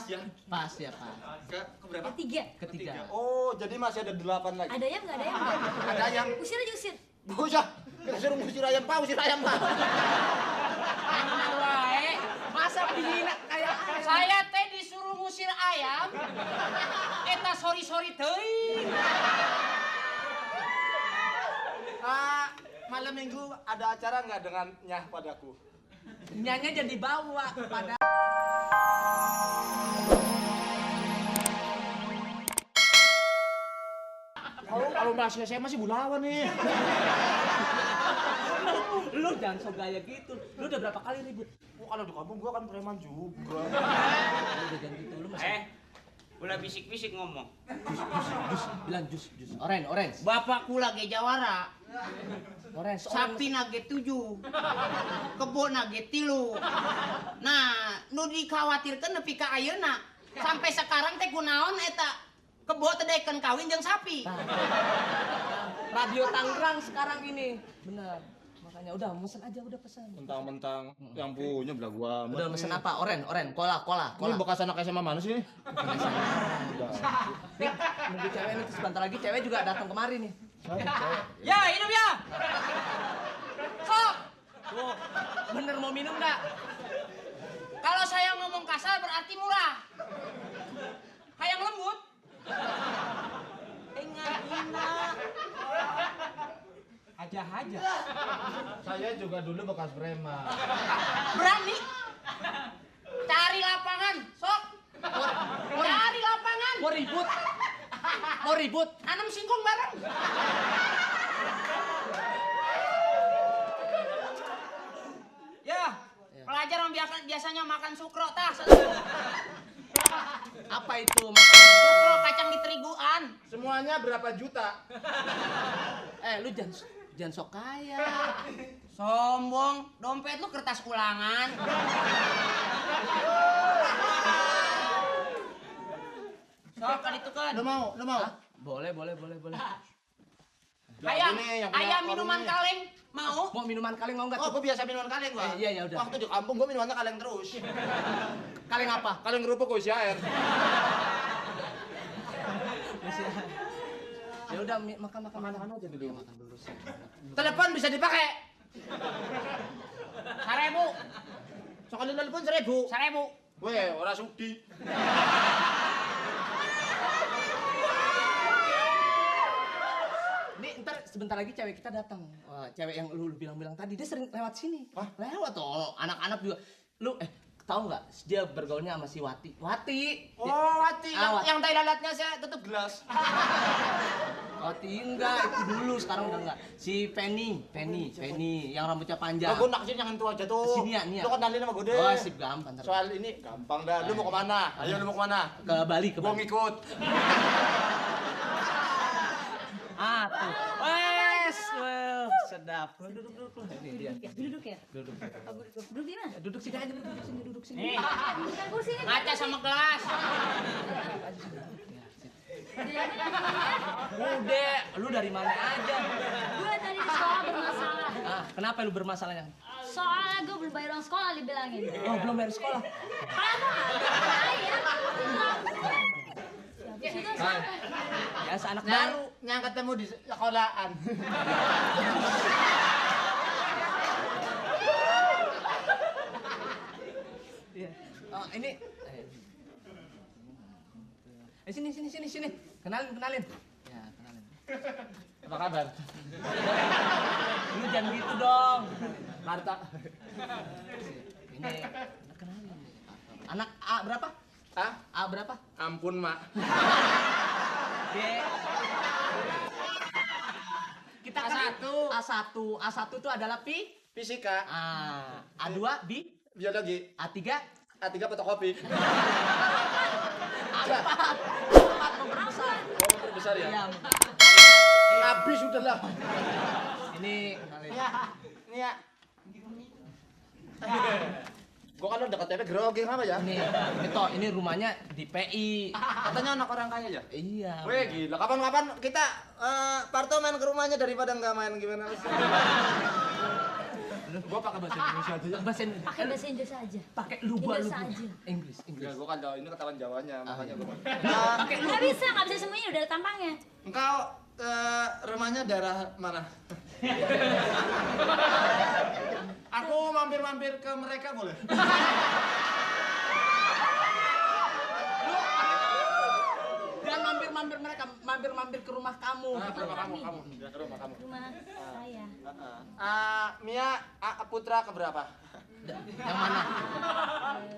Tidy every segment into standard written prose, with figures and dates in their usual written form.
ya? Pas ya, pas. Keberapa? Ketiga. Oh, jadi masih ada 8 lagi. Ada ayam nggak? Ada ayam nggak? Ada ayam. Usir aja usir. Bocah, kita suruh ngusir ayam, Pak, usir ayam, Pak. Wae, masa dihina kayak saya teh disuruh ngusir ayam. Eta sorry teuing. Malam minggu ada acara nggak dengan Nyah padaku? Nyanya jadi bawa pada Kalau masih saya masih bulawan nih. lu jangan so gaya gitu. Lu udah berapa kali ribut? Kalau di kampung gua kan preman juga. Lu udah jangan gitu lu masih. Ulah bisik-bisik ngomong. Bilang jus. Orange. Bapakku lagi jawara. Orange. Sapi nage 7. Kebo nage 3. Nah, nu dikhawatirkeun nepi ka ayeuna. Sampai sekarang teh kunaon eta kebo teh daekeun kawin jeung sapi. Radio Tangerang sekarang ini. Bener. Makanya udah mesen aja, udah pesan. Mentang-mentang yang punya belah gua. Udah mesen apa? Orange. Cola. Ini bekas anak SMA mana sih? Nih, nunggu cewek nih, sebentar lagi cewek juga datang kemari nih. Ya, hidup ya. Sok! Tuh, bener mau minum nggak? Kalau saya ngomong kasar berarti murah. Hayang lembut. Ingat hina. Aja. Saya juga dulu bekas preman. Berani? Cari lapangan, sok. Cari lapangan. Mau ribut? Nanam singkong bareng. Ya, pelajar yang biasanya makan sukro tah. Apa itu makanan? Sukro kacang di teriguan. Semuanya berapa juta? Lu jangan sok kaya. Sombong, dompet lu kertas ulangan. Sok kaditukeun. Lu mau? Hah? Boleh. Ayam minuman kaleng mau? Mau minuman kaleng mau nggak? Oh, gua biasa minuman kaleng gua. Iya, ya udah. Waktu di kampung gua minumannya kaleng terus. Kaleng apa? Kaleng kerupuk gua isi air. Ya udah makan aja dulu. Iya, Makan dulu sih. Telepon bisa dipakai. 1000. Sekali telepon 1000. 1000. Weh, ora sudi. Nih ntar sebentar lagi cewek kita datang. Wah, cewek yang lu bilang tadi dia sering lewat sini. Hah? Lewat tuh anak-anak juga. Lu tahu nggak dia bergaulnya sama si Wati? Oh, Wati. Wati. Yang tai lalatnya saya tutup gelas. Wati enggak, itu dulu, sekarang udah enggak. Si Penny yang rambutnya panjang. Gua naksir yang itu aja tuh. Sini ya. Lu kenalin sama gue deh. Oh, sip gampang. Soal ini gampang dah. Lu mau kemana? Ayo lu mau kemana? Ke Bali. Gua ngikut. Tuh. Wes, sedap. Duduk. Ini dia. Duduk ya? Duduk. Duduk di mana? Duduk sini aja, duduk sini. Nih, Bukan kursi ini. ngaca sama gelas. Udah, lu dari mana aja? Gue tadi di sekolah bermasalah. Kenapa lu bermasalahnya? Soalnya gue belum bayar uang sekolah dibilangin. Oh, belum bayar sekolah. Kamu bayar? Habis itu siapa? Ya, anak baru. Yang ketemu di sekolahan. Oh, ini. Sini. Kenalin. Ya, kenalin. Apa kabar? Lu jangan gitu dong. Marta. Ini kenalin. Anak A berapa? Hah? A berapa? Ampun, Mak. B. Kita A1. A1 itu adalah Fisika. A2 Biologi. A3 A3 fotokopi. A4 memperbesar. Oh, terbesar ya? Iya. Habis sudah lah. Ini kenalin. Ini ya. Gua kan udah KTP grogi apa ya? Ini rumahnya di PI. Katanya anak orang kaya ya? Iya. Weh gila, kapan-kapan kita Parto main ke rumahnya daripada nggak main gimana sih? Gua pakai bahasa Indonesia aja ya. Pakai bahasa Inggris aja. Pakai lupa. Inggris aja. Inggris. Ya, gua kan tahu ini ketahuan Jawanya, makanya gua. Nggak bisa semuanya udah ada tampangnya. Engkau rumahnya daerah mana? Aku mampir-mampir ke mereka boleh? Jangan mampir-mampir mereka, mampir-mampir ke rumah kamu. Ke rumah kamu. Ya, ke rumah kamu. Rumah saya. Mia, putra keberapa? Yang mana?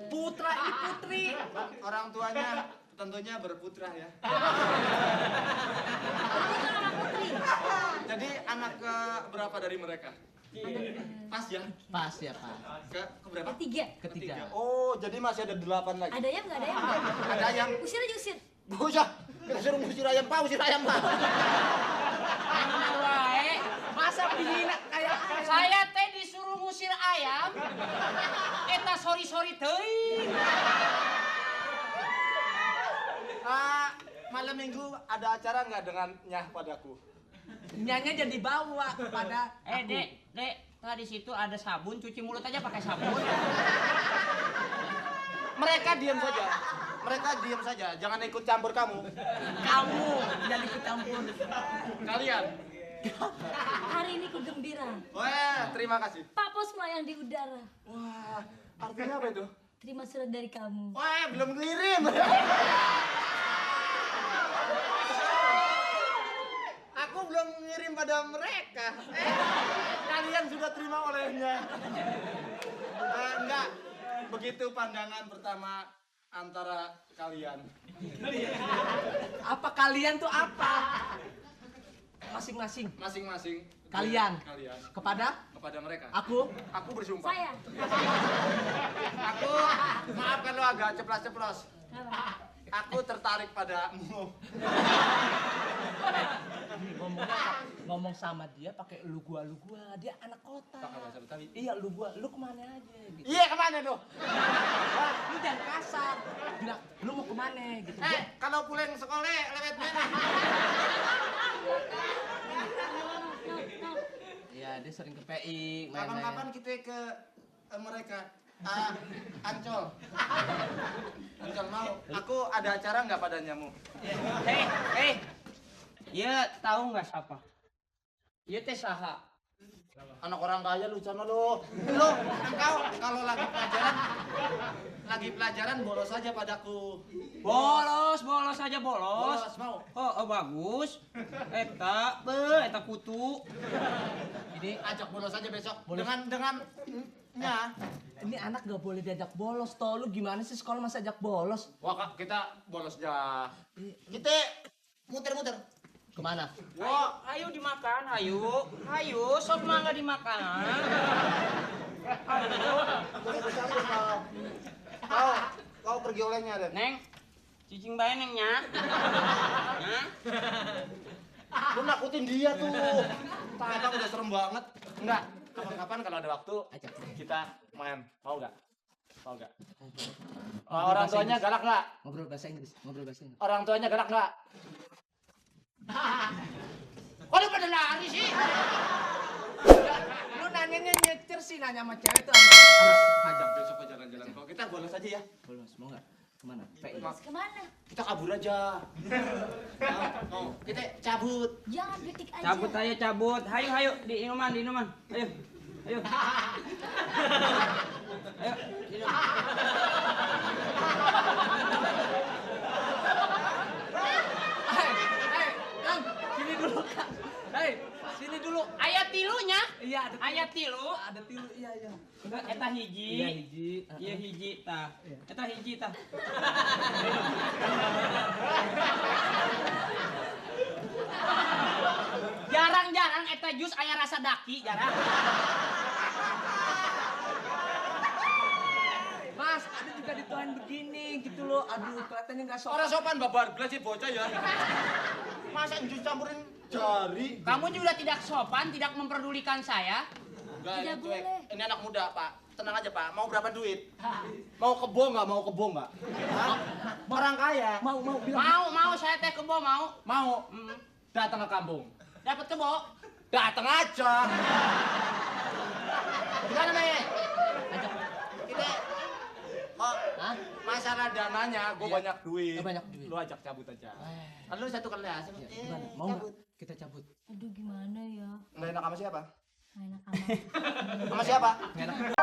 Putra ini putri. Orang tuanya tentunya berputra ya. Putra sama putri. Jadi anak ke berapa dari mereka? Pas ya? Pas ya, Pak. Ke berapa? Ketiga. Oh, jadi masih ada 8 lagi. Ada ayam nggak? Ada ayam nggak? Ada ayam. Usir aja usir. Bocah, kita suruh ngusir ayam, Pak, usir ayam, Pak. Wae, masa dihina kayak saya teh disuruh ngusir ayam. Eta sorry teuing. Malam minggu ada acara nggak dengan Nyah padaku? Nyanya jadi bawa pada Dek, tadi situ ada sabun, cuci mulut aja pakai sabun. Mereka diam saja, jangan ikut campur kamu. kamu yang ikut campur. Kalian. Hari ini ku gembira. Wah, terima kasih. Pak Pos melayang di udara. Wah, artinya apa itu? Terima surat dari kamu. Wah, belum ngirim. Aku belum ngirim pada mereka. Kalian sudah terima olehnya. Enggak. Begitu pandangan pertama antara kalian. Apa kalian tuh apa? Masing-masing. Masing-masing. Kalian. Kepada Kepada mereka. aku. Aku bersumpah. Saya. Aku maaf kalau agak ceplas-ceplos. Apa? Aku tertarik padamu. Ngomong sama dia pakai lu gua. Dia anak kota. Pakai bahasa Betawi. Iya, lu gua. Lu kemana aja gitu. Iya, kemana tuh? Lu jangan kasar. Bilang, lu mau kemana gitu. Kalau pulang sekolah lewat mana? Iya, dia sering ke PI. Kapan-kapan kita ke mereka. Ancol mau. Aku ada acara nggak pada nyamu? Ya tahu nggak siapa? Ya teh saha. Anak orang kaya lu sana lu. Engkau kalau lagi pelajaran bolos aja padaku. Bolos aja bolos. Bolos mau. Oh, bagus. Eta kutu. Ini ajak bolos aja besok. Dengan Nya. Ini anak gak boleh diajak bolos toh. Lu gimana sih sekolah masa ajak bolos? Wah, Kak, kita bolos aja. Kita muter-muter. Kemana? Wah, Ayo dimakan, ayo, sop mah nggak dimakan. kau pergi olehnya deh. Neng, cicing bae nengnya. Lu nakutin dia tuh. Memang udah serem banget. Enggak, kapan-kapan kalau ada waktu kita main. Mau nggak? Orang tuanya galak nggak? Ngobrol bahasa Inggris. Orang tuanya galak nggak? Kok lu pada lari sih? Lu nanyanya nyecer sih, nanya sama cewek tuh. Harus ajak besok ke jalan-jalan. Kalau kita bolos aja ya. Bolos, mau nggak? Kemana? PI. Kemana? Kita kabur aja. Mau? Kita cabut. Jangan betik aja. Cabut aja, cabut. Hayu, di inuman. Ayo. Ayo, Kang, sini dulu, Kang. Sini dulu. Aya tilunya? Iya, ada Aya tilu. Ada tilu, iya. Eta hiji. Iya, hiji. Iya hiji tah. Eta hiji tah. Jarang-jarang eta jus aya rasa daki, jarang. Mas, ada juga dituain begini gitu loh. Aduh, kelihatannya nggak sopan. Orang sopan babar belas sih bocah ya. Masa jus campurin jari? Kamu juga tidak sopan, tidak memperdulikan saya. Enggak, Tidak ini cuek. boleh. Ini anak muda, Pak. Tenang aja, Pak. Mau berapa duit? Mau kebo nggak? Hah? Orang kaya. Mau bilang. Mau saya teh kebo mau. Mau? Datang ke kampung. Dapat kebo. Datang aja. Gimana nih? Ajak. Kita oh, Hah? masalah dananya gue Iya. banyak duit. Oh, banyak duit. Lu ajak cabut aja. Kan lu satu kelas. Gimana? Mau nggak kita cabut? Aduh gimana ya? Nggak enak sama siapa? Nggak enak amat. Sama siapa? Nggak enak.